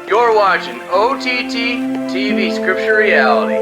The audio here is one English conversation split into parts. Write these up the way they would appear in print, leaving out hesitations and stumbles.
You're watching OTT TV Scripture Reality.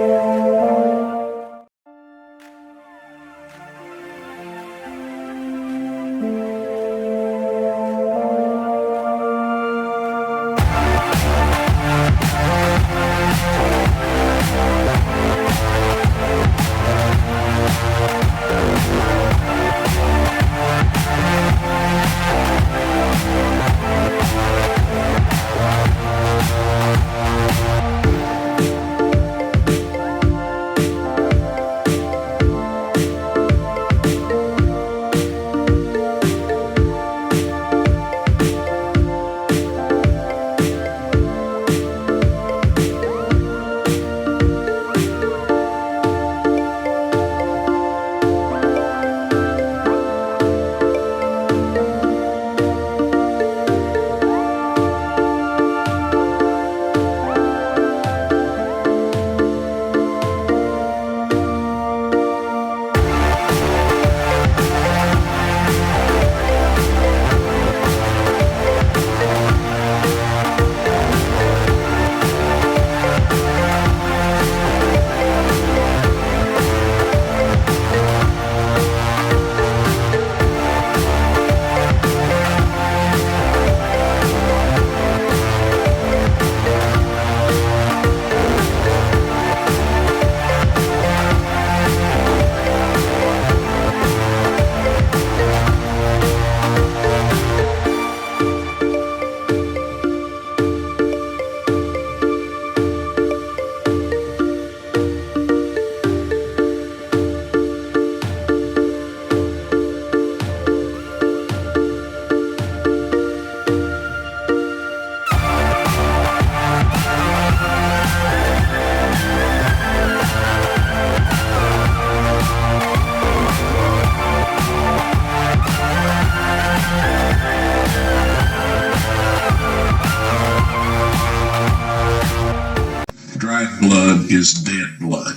Dried blood is dead blood.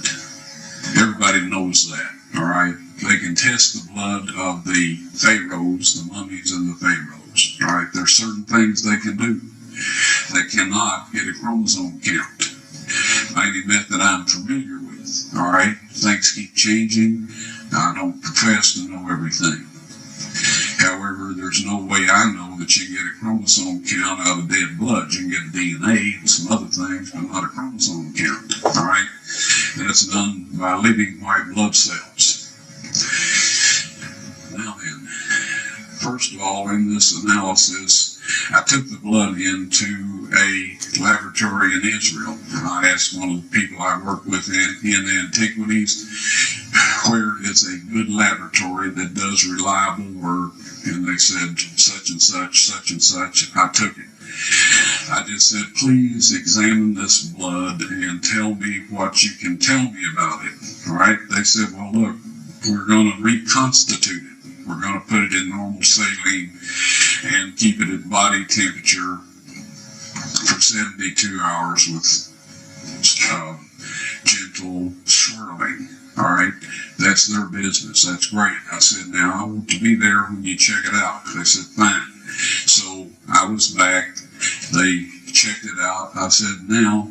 Everybody knows that, all right? They can test the blood of the pharaohs, the mummies and the pharaohs, all right? There's certain things they can do. They cannot get a chromosome count by any method I'm familiar with, all right? Things keep changing. I don't profess to know everything. However, there's no way I know that you can get a chromosome count out of dead blood. You can get DNA and some other things, but not a chromosome count, all right? That's done by living white blood cells. Now then, first of all, in this analysis, I took the blood into a laboratory in Israel. I asked one of the people I work with in antiquities where is a good laboratory that does reliable work, and they said such and such, such and such. I took it. I just said, please examine this blood and tell me what you can tell me about it. All right? They said, well, look, we're going to reconstitute it. We're going to put it in normal saline and keep it at body temperature for 72 hours with gentle swirling. All right, that's their business. That's great. I said, now I want to be there when you check it out. They said, fine. So I was back. They checked it out. I said, now,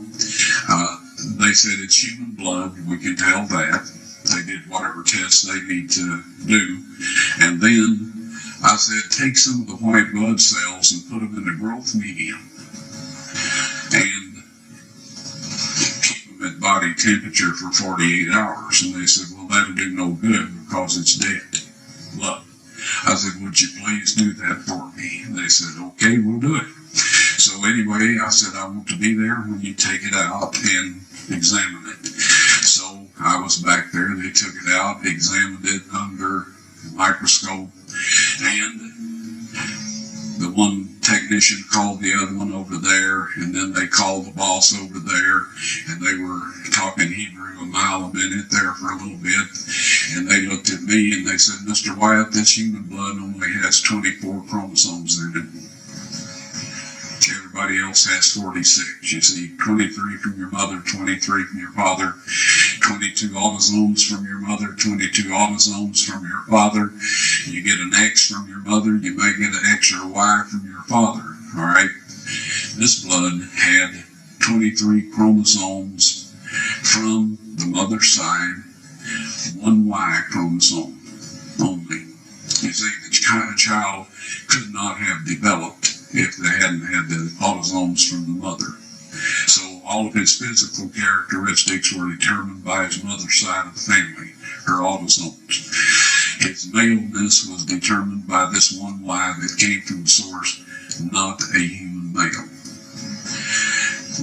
they said it's human blood. We can tell that. They did whatever tests they need to do. And then I said, take some of the white blood cells and put them in the growth medium and keep them at body temperature for 48 hours. And they said, well, that'll do no good because it's dead blood. I said, would you please do that for me? And they said, okay, we'll do it. So anyway, I said, I want to be there when you take it out and examine it. So I was back there. They took it out, examined it under the microscope, and the one technician called the other one over there, and then they called the boss over there, and they were talking Hebrew a mile a minute there for a little bit, and they looked at me and they said, Mr. Wyatt, this human blood only has 24 chromosomes in it. Everybody else has 46. You see, 23 from your mother, 23 from your father, 22 autosomes from your mother, 22 autosomes from your father. You get an X from your mother, you may get an X or a Y from your father, all right? This blood had 23 chromosomes from the mother's side, one Y chromosome only. You see, the child could not have developed if they hadn't had the autosomes from the mother. So all of his physical characteristics were determined by his mother's side of the family, her autosomes. His maleness was determined by this one Y that came from the source, not a human male.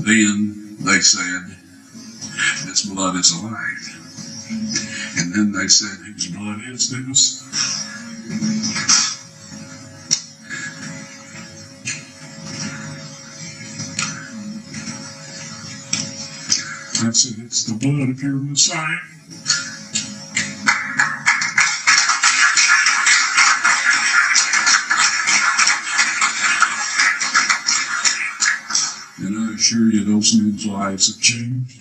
Then they said, this blood is alive. And then they said, whose blood is this? I said, it's the blood of your Messiah. And I assure you, those men's lives have changed.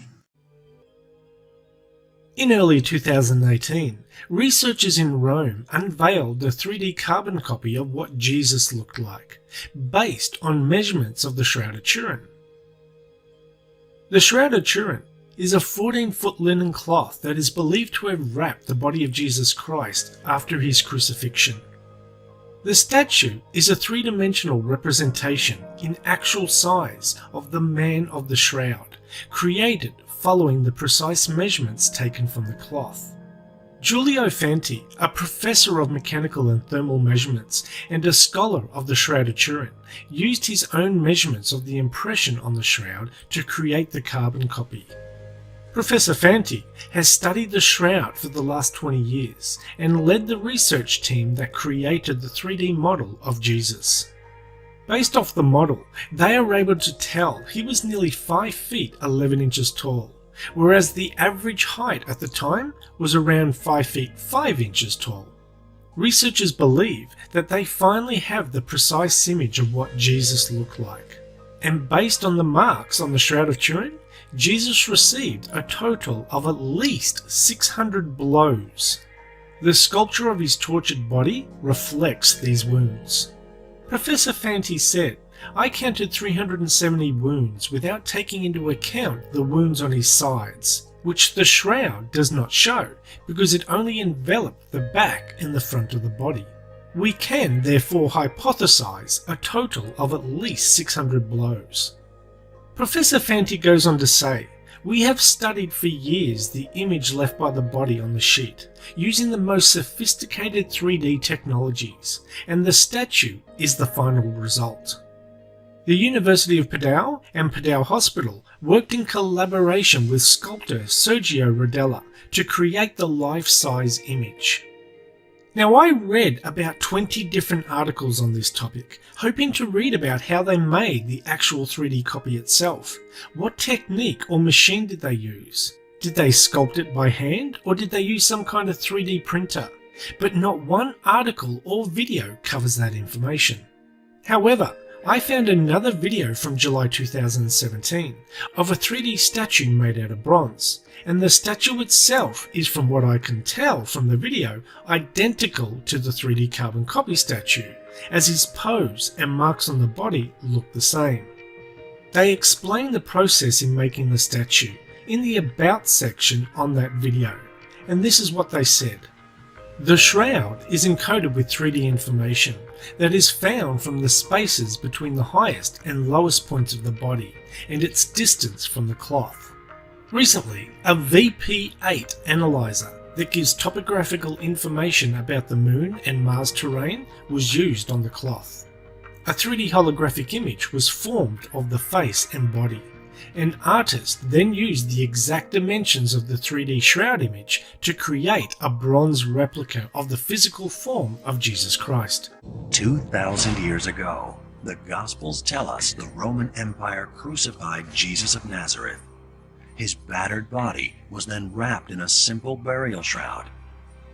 In early 2018, researchers in Rome unveiled a 3D carbon copy of what Jesus looked like, based on measurements of the Shroud of Turin. The Shroud of Turin is a 14-foot linen cloth that is believed to have wrapped the body of Jesus Christ after his crucifixion. The statue is a three-dimensional representation in actual size of the man of the shroud, created following the precise measurements taken from the cloth. Giulio Fanti, a professor of mechanical and thermal measurements and a scholar of the Shroud of Turin, used his own measurements of the impression on the shroud to create the carbon copy. Professor Fanti has studied the shroud for the last 20 years and led the research team that created the 3D model of Jesus. Based off the model, they are able to tell he was nearly 5 feet 11 inches tall, whereas the average height at the time was around 5 feet 5 inches tall. Researchers believe that they finally have the precise image of what Jesus looked like. And based on the marks on the Shroud of Turin, Jesus received a total of at least 600 blows. The sculpture of his tortured body reflects these wounds. Professor Fanti said, I counted 370 wounds without taking into account the wounds on his sides, which the shroud does not show because it only enveloped the back and the front of the body. We can therefore hypothesize a total of at least 600 blows. Professor Fanti goes on to say, we have studied for years the image left by the body on the sheet, using the most sophisticated 3D technologies, and the statue is the final result. The University of Padua and Padua Hospital worked in collaboration with sculptor Sergio Rodella to create the life-size image. Now, I read about 20 different articles on this topic, hoping to read about how they made the actual 3D copy itself. What technique or machine did they use? Did they sculpt it by hand, or did they use some kind of 3D printer? But not one article or video covers that information. However, I found another video from July 2017 of a 3D statue made out of bronze, and the statue itself is, from what I can tell from the video, identical to the 3D carbon copy statue, as his pose and marks on the body look the same. They explain the process in making the statue in the About section on that video, and this is what they said. The shroud is encoded with 3D information that is found from the spaces between the highest and lowest points of the body and its distance from the cloth. Recently, a VP8 analyzer that gives topographical information about the Moon and Mars terrain was used on the cloth. A 3D holographic image was formed of the face and body. An artist then used the exact dimensions of the 3D shroud image to create a bronze replica of the physical form of Jesus Christ. 2,000 years ago, the Gospels tell us the Roman Empire crucified Jesus of Nazareth. His battered body was then wrapped in a simple burial shroud.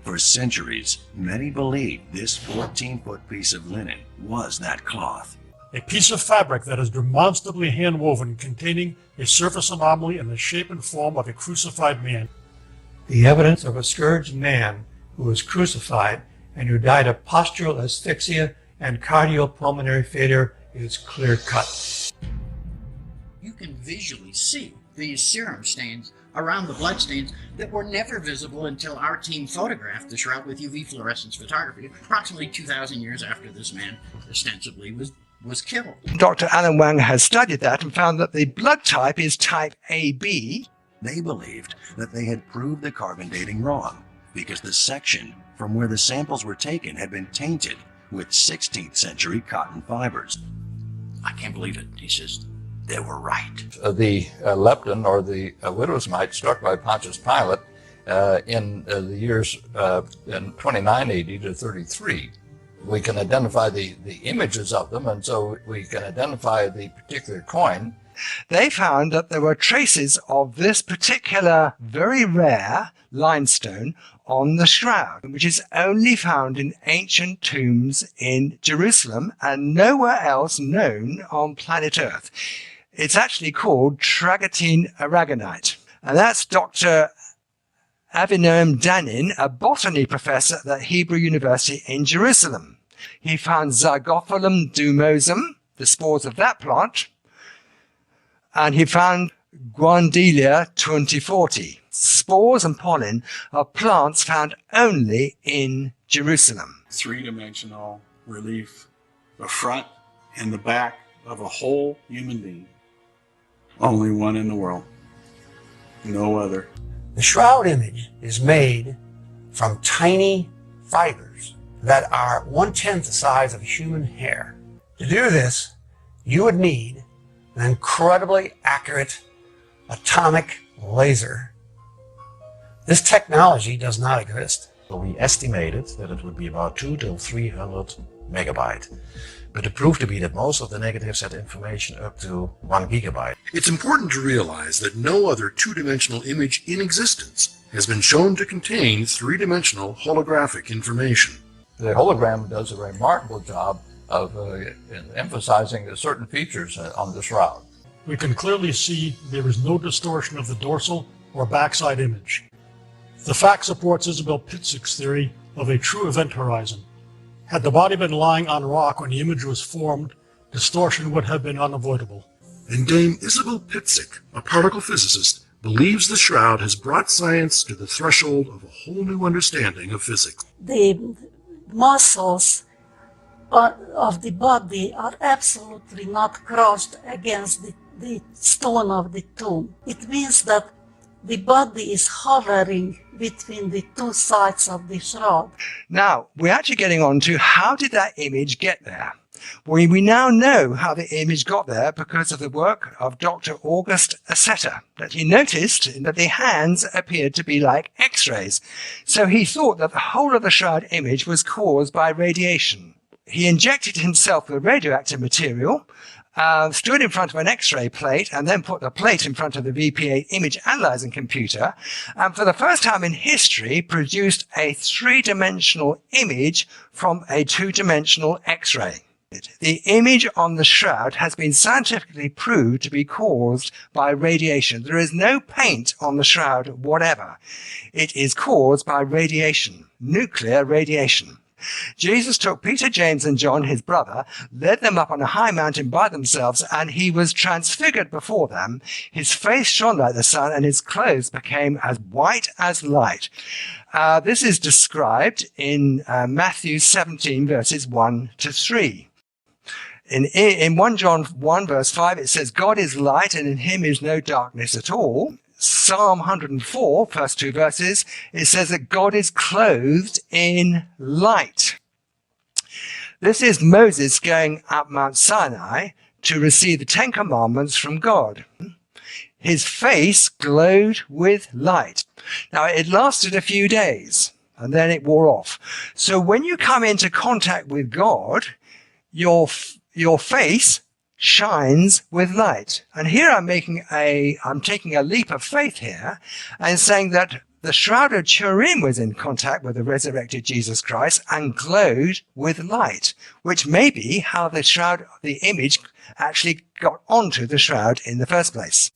For centuries, many believed this 14-foot piece of linen was that cloth. A piece of fabric that is demonstrably hand-woven, containing a surface anomaly in the shape and form of a crucified man. The evidence of a scourged man who was crucified and who died of postural asphyxia and cardiopulmonary failure is clear-cut. can visually see these serum stains around the blood stains that were never visible until our team photographed the shroud with UV fluorescence photography approximately 2,000 years after this man ostensibly was killed. Dr. Alan Wang has studied that and found that the blood type is type AB. They believed that they had proved the carbon dating wrong because the section from where the samples were taken had been tainted with 16th century cotton fibers. I can't believe it, he says. They were right. The lepton, or the widow's mite, struck by Pontius Pilate in the years in 29 AD to 33. We can identify the images of them, and so we can identify the particular coin. They found that there were traces of this particular very rare limestone on the shroud, which is only found in ancient tombs in Jerusalem and nowhere else known on planet Earth. It's actually called travertine aragonite. And that's Dr. Avinoam Danin, a botany professor at the Hebrew University in Jerusalem. He found Zygophyllum dumosum, the spores of that plant, and he found Guandelia 2040, spores and pollen of plants found only in Jerusalem. Three-dimensional relief, the front and the back of a whole human being. Only one in the world. No other. The shroud image is made from tiny fibers that are 1/10 the size of human hair. To do this, you would need an incredibly accurate atomic laser. This technology does not exist. We estimated that it would be about 200 to 300 megabyte. But it proved to be that most of the negatives had information up to 1 gigabyte. It's important to realize that no other two-dimensional image in existence has been shown to contain three-dimensional holographic information. The hologram does a remarkable job of emphasizing certain features on the shroud. We can clearly see there is no distortion of the dorsal or backside image. The fact supports Isabel Pitzig's theory of a true event horizon. Had the body been lying on rock when the image was formed, distortion would have been unavoidable. And Dame Isabel Pitzig, a particle physicist, believes the shroud has brought science to the threshold of a whole new understanding of physics. The muscles of the body are absolutely not crushed against the stone of the tomb. It means that the body is hovering between the two sides of the shroud. Now, we're actually getting on to how did that image get there? Well, we now know how the image got there because of the work of Dr. August Aceta, that he noticed that the hands appeared to be like X-rays. So he thought that the whole of the shroud image was caused by radiation. He injected himself with radioactive material, stood in front of an X-ray plate, and then put the plate in front of the VPA image analyzing computer, and for the first time in history produced a three-dimensional image from a two-dimensional X-ray. The image on the shroud has been scientifically proved to be caused by radiation. There is no paint on the shroud whatever. It is caused by radiation, nuclear radiation. Jesus took Peter, James, and John, his brother, led them up on a high mountain by themselves, and he was transfigured before them. His face shone like the sun, and his clothes became as white as light. This is described in Matthew 17, verses 1 to 3. In 1 John 1, verse 5, it says, God is light, and in him is no darkness at all. Psalm 104, first two verses, it says that God is clothed in light. This is Moses going up Mount Sinai to receive the Ten Commandments from God. His face glowed with light. Now, it lasted a few days, and then it wore off. So when you come into contact with God, your face shines with light. And here I'm taking a leap of faith here and saying that the Shroud of Turin was in contact with the resurrected Jesus Christ and glowed with light, which may be how the image actually got onto the shroud in the first place.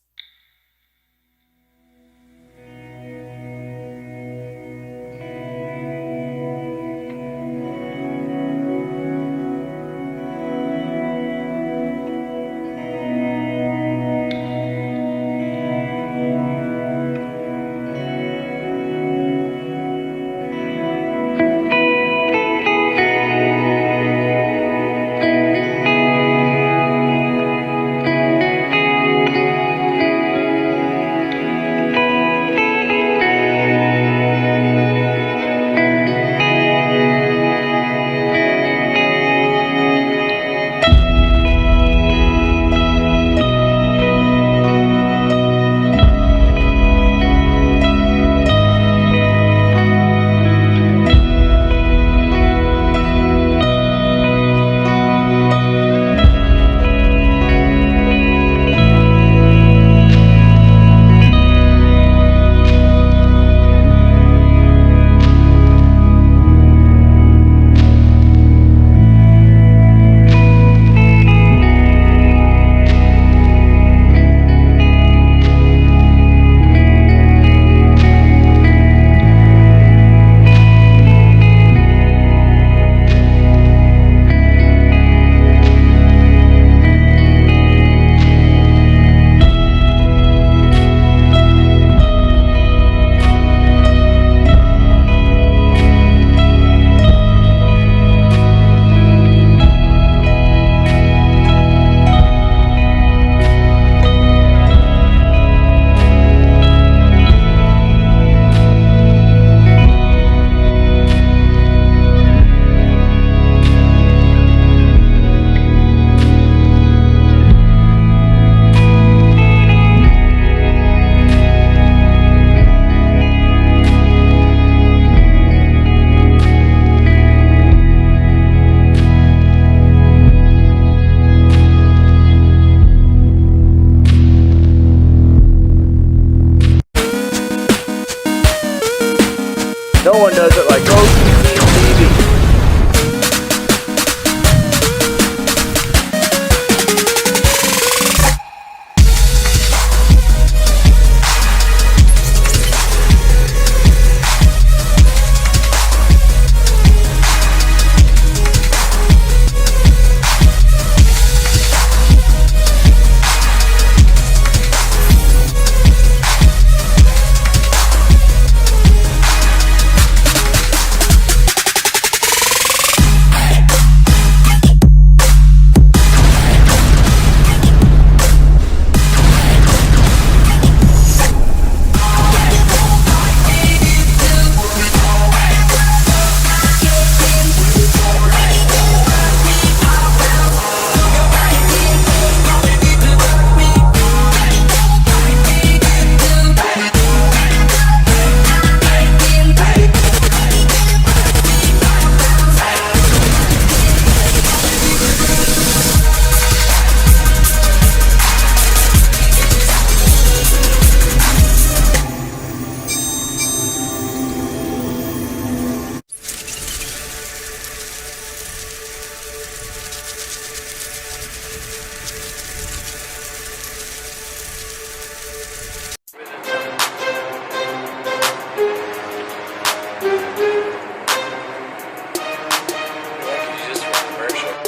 No one does it like OTT TV.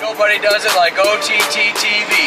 Nobody does it like OTT TV.